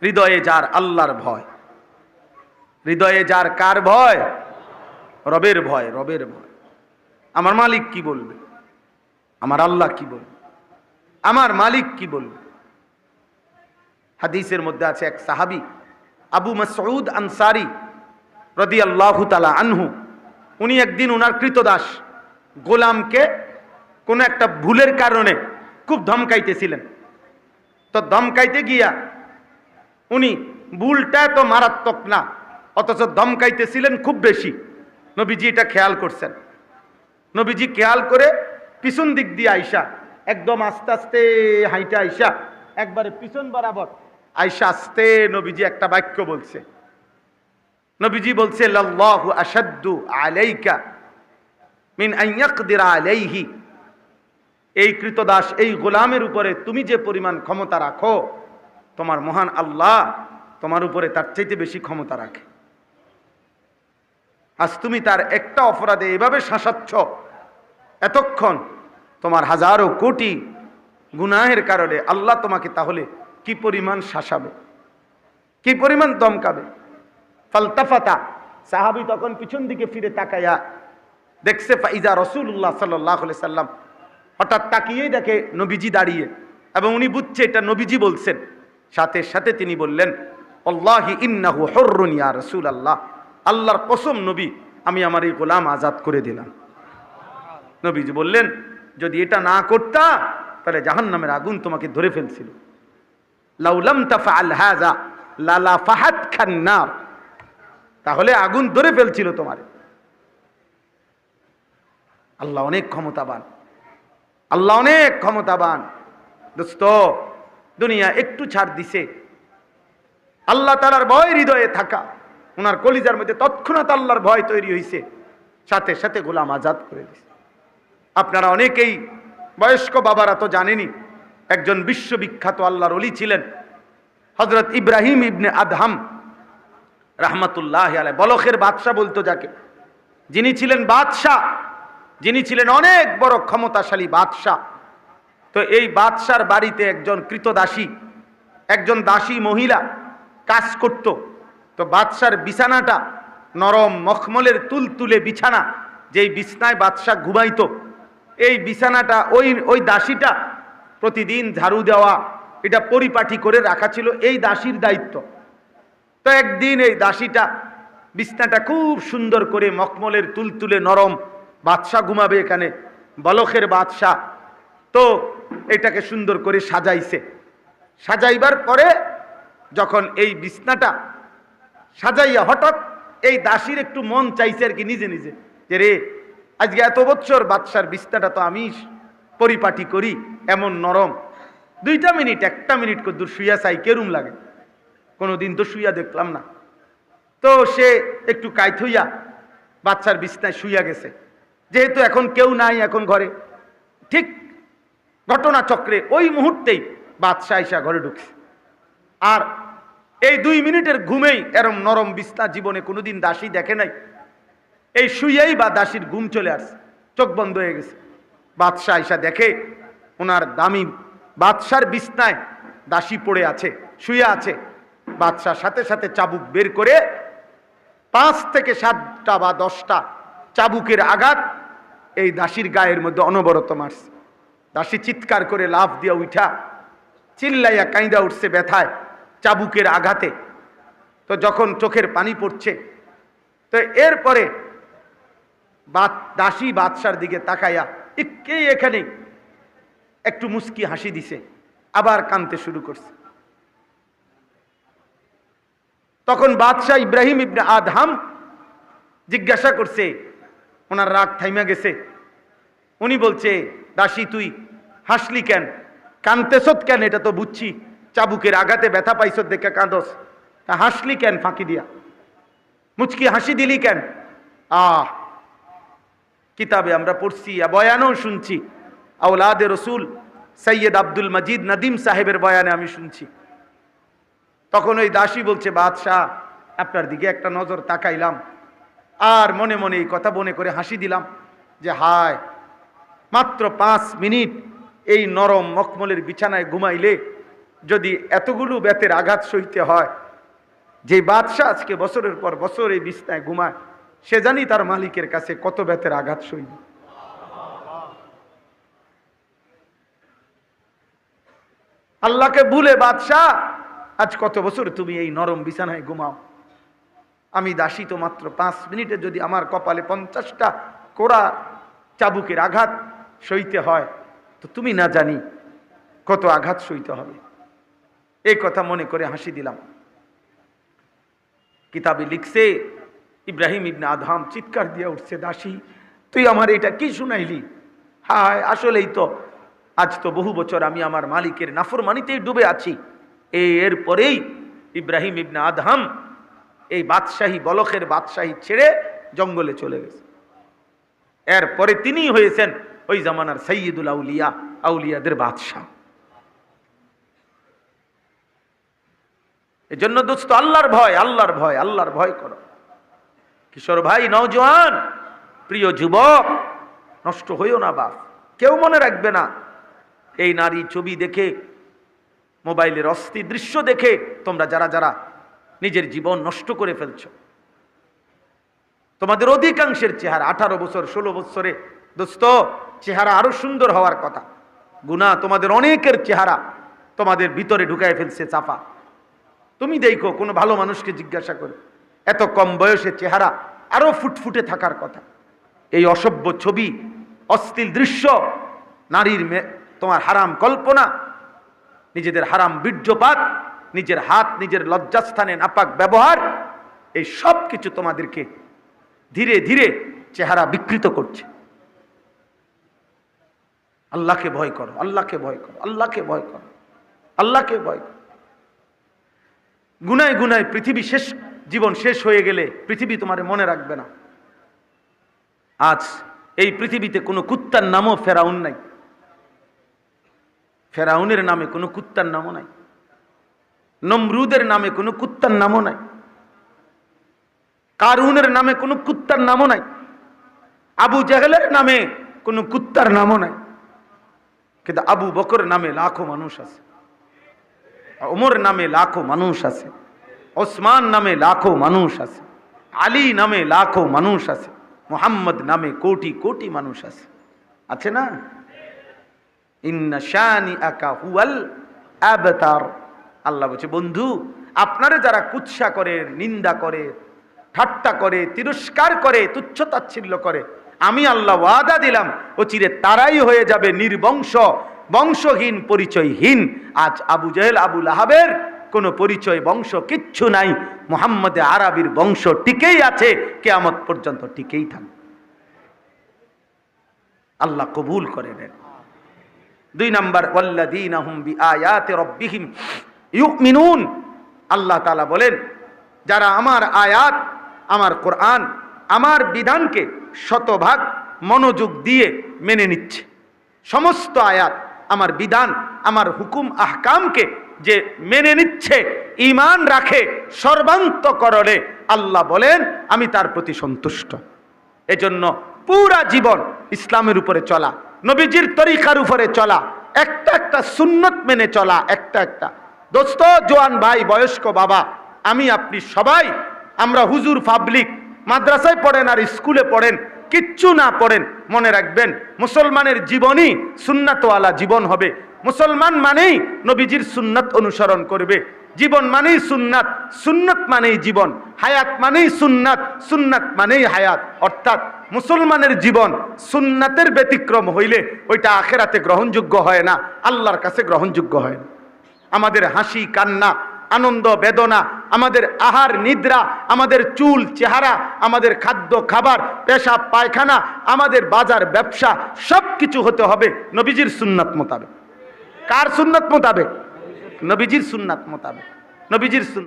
হৃদয়ে যার আল্লাহর ভয়, হৃদয়ে যার কার ভয়? রবের ভয়, রবের ভয়। আমার মালিক কি বলবে, আমার আল্লাহ কি বলবে, আমার মালিক কি বলবে। হাদিসের মধ্যে আছে এক সাহাবী আবু মাসউদ আনসারী রাদিয়াল্লাহু তাআলা আনহু, উনি একদিন ওনার কৃতদাস গোলামকে কোন একটা ভুলের কারণে খুব ধমকাইতেছিলেন। তো ধমকাইতে গিয়া উনি, ভুলটা তো মারাত্মক না অথচ ধমকাইতেছিলেন খুব বেশি, নবীজি এটা খেয়াল করছেন। নবীজি খেয়াল করে পিছন দিক দিয়ে আইসা, একদম আস্তে আস্তে হাইটা আইসা একবারে পিছন বরাবর আইসা আস্তে নবীজি একটা বাক্য বলছে। নবীজি বলছে, লাল্লাহু আশাদ্দু আলাইকা মিন আন ইয়াকদিরা আলাইহি। এই কৃতদাস, এই গোলামের উপরে তুমি যে পরিমাণ ক্ষমতা রাখো, তোমার মহান আল্লাহ তোমার উপরে তার চাইতে বেশি ক্ষমতা রাখে। আজ তুমি তার একটা অপরাধে এভাবে শাসাচ্ছ, এতক্ষণ তোমার হাজারো কোটি গুনাহের কারণে আল্লাহ তোমাকে তাহলে কি পরিমাণ শাসাবে, কি পরিমাণ দমকাবে। ফালতাফাতা, সাহাবী তখন পিছন দিকে ফিরে তাকায়া দেখছে ফাইজা রাসূলুল্লাহ সাল্লাল্লাহু আলাইহি সাল্লাম, হঠাৎ তাকিয়েই দেখে নবীজি দাঁড়িয়ে, এবং উনি বুঝছে এটা নবীজি বলছেন। সাথে সাথে তিনি বললেন, আল্লাহি ইন্নাহু হুররুন ইয়া রাসূলুল্লাহ, আল্লাহর কসম নবী, আমি আমার এই গোলাম আজাদ করে দিলাম। নবীজি বললেন, যদি এটা না করতা তাহলে জাহান্নামের আগুন তোমাকে ধরে ফেলছিল। লাউ লাম তাফআল হাযা লালা ফাহাত খান্নার, তাহলে আগুন ধরে ফেলছিল তোমার। আল্লাহ অনেক ক্ষমতাবান, আল্লাহ অনেক ক্ষমতাবান। দোস্ত, দুনিয়া একটু ছাড় দিছে, আল্লাহ তাআলার ভয় হৃদয়ে থাকা, ওনার কলিজার মধ্যে তৎক্ষণাৎ আল্লাহর ভয় তৈরি হয়েছে, সাথে সাথে গোলাম আজাদ করে দিছে। আপনারা অনেকেই বয়স্ক বাবারা তো জানেনই, একজন বিশ্ববিখ্যাত আল্লাহর ওলি ছিলেন হযরত ইব্রাহিম ইবনে আদহাম রাহমাতুল্লাহি আলাইহি, বলখের বাদশা বলতো যাকে, যিনি ছিলেন বাদশা, যিনি ছিলেন অনেক বড় ক্ষমতাশালী বাদশা। তো এই বাদশার বাড়িতে একজন কৃতদাসী, একজন দাসী মহিলা কাজ করত। তো বাদশার বিছানাটা নরম মখমলের তুলতুলে বিছানা, যেই বিছনায় বাদশা ঘুমাইতো, এই বিছানাটা ওই দাসীটা প্রতিদিন ঝাড়ু দেওয়া, এটা পরিপাটি করে রাখা ছিল এই দাসীর দায়িত্ব। তো একদিন এই দাসীটা বিছনাটা খুব সুন্দর করে মখমলের তুলতুলে নরম, বাদশা ঘুমাবে এখানে, বলখের বাদশা, তো এটাকে সুন্দর করে সাজাইছে। সাজাইবার পরে যখন এই বিছনাটা সাজাইয়া হঠাৎ এই দাসীর একটু মন চাইছে আর কি নিজে নিজে, যে রে, আজকে এত বছর বাদশার বিছনাটা তো আমি পরিপাটি করি, এমন নরম, 2 মিনিট 1 মিনিট করে দূর শুইয়া চাই, কেরুম লাগে, কোনোদিন তো শুইয়া দেখলাম না। তো সে একটু কাইত হইয়া বাদশার বিছনায় শুইয়া গেছে। যেহেতু এখন কেউ নাই এখন ঘরে, ঠিক ঘটনা চক্রে ওই মুহূর্তেই বাদশা আইসা ঘরে ঢুকছে। আর এই 2 মিনিটের ঘুমেই এরম নরম বিছনা জীবনে কোনোদিন দাসী দেখে নাই। এই শুইয়াই বা দাসীর ঘুম চলে আসছে, চোখ বন্ধ হয়ে গেছে। বাদশা আইসা দেখে ওনার দামি বাদশার বিছনায় দাসী পড়ে আছে, শুয়ে আছে। বাদশার সাথে সাথে চাবুক বের করে 5 থেকে 7টা বা 10টা চাবুকের আঘাত এই দাসীর গায়ের মধ্যে অনবরত মারছে। দাসী চিৎকার করে লাফ দিয়া উঠা চিল্লাইয়া কাঁইদা উঠছে ব্যথায়, চাবুকের আঘাতে। তো যখন চোখের পানি পড়ছে, তো এরপরে দাসী বাদশার দিকে তাকাইয়া কে এখানে একটু মুস্কি হাসি দিছে, আবার কাঁদতে শুরু করছে। তখন বাদশাহ ইব্রাহিম ইবনে আদহাম জিজ্ঞাসা করছে, ওনার রাগ থাইমা গেছে। উনি বলছে, দাসী তুই হাসলি কেন, কাঁদতেছত কেন, এটা তো বুঝছি চাবুকের আঘাতে ব্যথা পাইছ দেখে কাঁদস, তা হাসলি কেন, ফাঁকি দিয়া মুচকি হাসি দিলি কেন? কিতাবে আমরা পড়ছি, বয়ানও শুনছি, আওলাদে রসুল সৈয়দ আব্দুল মজিদ নদীম সাহেবের বয়ানে আমি শুনছি। তখন ওই দাসী বলছে, বাদশাহ আপনার দিকে একটা নজর তাকাইলাম, আর মনে মনে এই কথা মনে করে হাসি দিলাম যে হায়, মাত্র 5 মিনিট এই নরম মখমলের বিছানায় ঘুমাইলে যদি এতগুলো বেতের আঘাত সইতে হয়, যে বাদশাহ আজকে বছরের পর বছর এই বিছনায় ঘুমায়, সে জানি তার মালিকের কাছে কত বেতের আঘাত সইব। আল্লাহকে ভুলে বাদশাহ আজ কত বছর তুমি এই নরম বিছানায় ঘুমাও, আমি দাসী তো মাত্র 5 মিনিটে যদি আমার কপালে 50টা কোড়া চাবুকের আঘাত সইতে হয়, তো তুমি না জানি কত আঘাত সইতে হবে। এই কথা মনে করে হাসি দিলাম। কিতাবে লিখছে, ইব্রাহিম ইবনে আদহাম চিৎকার দিয়ে উঠছে, দাসী তুই আমার এটা কি শুনাইলি? হায়, আসলেই তো আজ তো বহু বছর আমি আমার মালিকের নাফরমানিতেই ডুবে আছি। এরপরেই ইব্রাহিম ইবনে আদহাম এই বাদশাহী, বলখের বাদশাহী ছেড়ে জঙ্গলে চলে গেছে। এরপরে তিনি হয়েছেন ওই জামানার সাইয়্যিদুল আউলিয়া, আউলিয়াদের বাদশাহ। এজন্য দোস্ত, আল্লাহর ভয়, আল্লাহর ভয়, আল্লাহর ভয় করো। কিশোর ভাই, নওজোয়ান, প্রিয় যুবক, নষ্ট হইও না বাপ। কেউ মনে রাখবে না এই নারী ছবি দেখে, মোবাইলের অস্থির দৃশ্য দেখে তোমরা যারা যারা নিজের জীবন নষ্ট করে ফেলছো। তোমাদের অধিকাংশের চেহারা 18 বছর 16 বছরে দোস্ত চেহারা আরো সুন্দর হওয়ার কথা। গুনাহ তোমাদের অনেকের চেহারা তোমাদের ভিতরে ঢুকায় ফেলছে চাপা। তুমি দেখো, কোনো ভালো মানুষকে জিজ্ঞাসা করে, এত কম বয়সে চেহারা আরো ফুটফুটে থাকার কথা। এই অসভ্য ছবি, অশ্লীল দৃশ্য, নারীর তোমার হারাম কল্পনা, নিজেদের হারাম বীর্যপাত, নিজের হাত নিজের লজ্জাস্থানে নাপাক ব্যবহার, এই সব কিছু তোমাদেরকে ধীরে ধীরে চেহারা বিকৃত করছে। আল্লাহকে ভয় করো, আল্লাহকে ভয় করো, আল্লাহকে ভয় করো, আল্লাহকে ভয় করো। গুনায় গুনায় পৃথিবী শেষ, জীবন শেষ হয়ে গেলে পৃথিবী তোমার মনে রাখবে না। আজ এই পৃথিবীতে কোনো কুত্তার নামও ফেরাউন নাই। ফেরাউনের নামে কোনো কুত্তার নামও নাই। নমরুদের নামে কোনো কুত্তার নামও নাই। কারুনের নামে কোনো কুত্তার নামও নাই। আবু জাহেলের নামে কোনো কুত্তার নামও নাই। কিন্তু আবু বকর নামে লাখো মানুষ আছে, ওমর নামে লাখো মানুষ আছে, ওসমান নামে লাখো মানুষ আছে, আলী নামে লাখো মানুষ আছে, মুহাম্মদ নামে কোটি কোটি মানুষ আছে। আছে না? ইন্না শানিআকা হুয়াল আবতার। আল্লাহ বলছে, বন্ধু আপনারে যারা কুৎসা করে, নিন্দা করে, ঠাট্টা করে, তিরস্কার করে, তুচ্ছতাচ্ছিল্য করে, আমি আল্লাহ ওয়াদা দিলাম ও চিরে তারাই হয়ে যাবে নির্বংশ, বংশহীন, পরিচয়হীন। আজ আবু জেহেল, আবু লাহাবের কোনো পরিচয়, বংশ কিচ্ছু নাই। মুহাম্মদে আরবির বংশ টিকেই আছে, কিয়ামত পর্যন্ত টিকেই থাকবে। আল্লাহ কবুল করে নেন। 2 নাম্বার, ওয়াল্লাযীনা হুম বিআয়াতি রাব্বিহিম ইউমিনুন। আল্লাহ তাআলা বলেন, যারা আমার আয়াত, আমার কোরআন, আমার বিধানকে শতভাগ মনোযোগ দিয়ে মেনে নিচ্ছে, সমস্ত আয়াত, আমার বিধান, আমার হুকুম আহকামকে যে মেনে নিচ্ছে, ঈমান রাখে সর্বান্তকরণে, আল্লাহ বলেন আমি তার প্রতি সন্তুষ্ট। এজন্য পুরা জীবন ইসলামের উপরে চলা, নবীজির তরিকার উপরে চলা, একটা একটা সুন্নত মেনে চলা, একটা একটা। দোস্ত, জোয়ান ভাই, বয়স্ক বাবা, আমি আপনি সবাই, আমরা হুজুর, পাবলিক, মাদ্রাসায় পড়েন আর স্কুলে পড়েন, কিচ্ছু না পড়েন, মনে রাখবেন মুসলমানের জীবনই সুন্নাতওয়ালা জীবন হবে। মুসলমান মানেই নবীজির সুন্নাত অনুসরণ করবে। জীবন মানেই সুন্নাত, সুন্নাত মানেই জীবন, হায়াত মানেই সুন্নাত, সুন্নাত মানেই হায়াত। অর্থাৎ মুসলমানের জীবন সুন্নাতের ব্যতিক্রম হইলে ওইটা আখেরাতে গ্রহণযোগ্য হয় না, আল্লাহর কাছে গ্রহণযোগ্য হয় না। আমাদের হাসি কান্না, আনন্দ বেদনা, আমাদের আহার নিদ্রা, আমাদের চুল চেহারা, আমাদের খাদ্য খাবার, পেশাব পায়খানা, আমাদের বাজার ব্যবসা, সব কিছু হতে হবে নবীজির সুন্নাত মোতাবেক। কার সুন্নাত মোতাবেক? নবীজির সুন্নাত মোতাবেক। নবীজির সুন্নাত।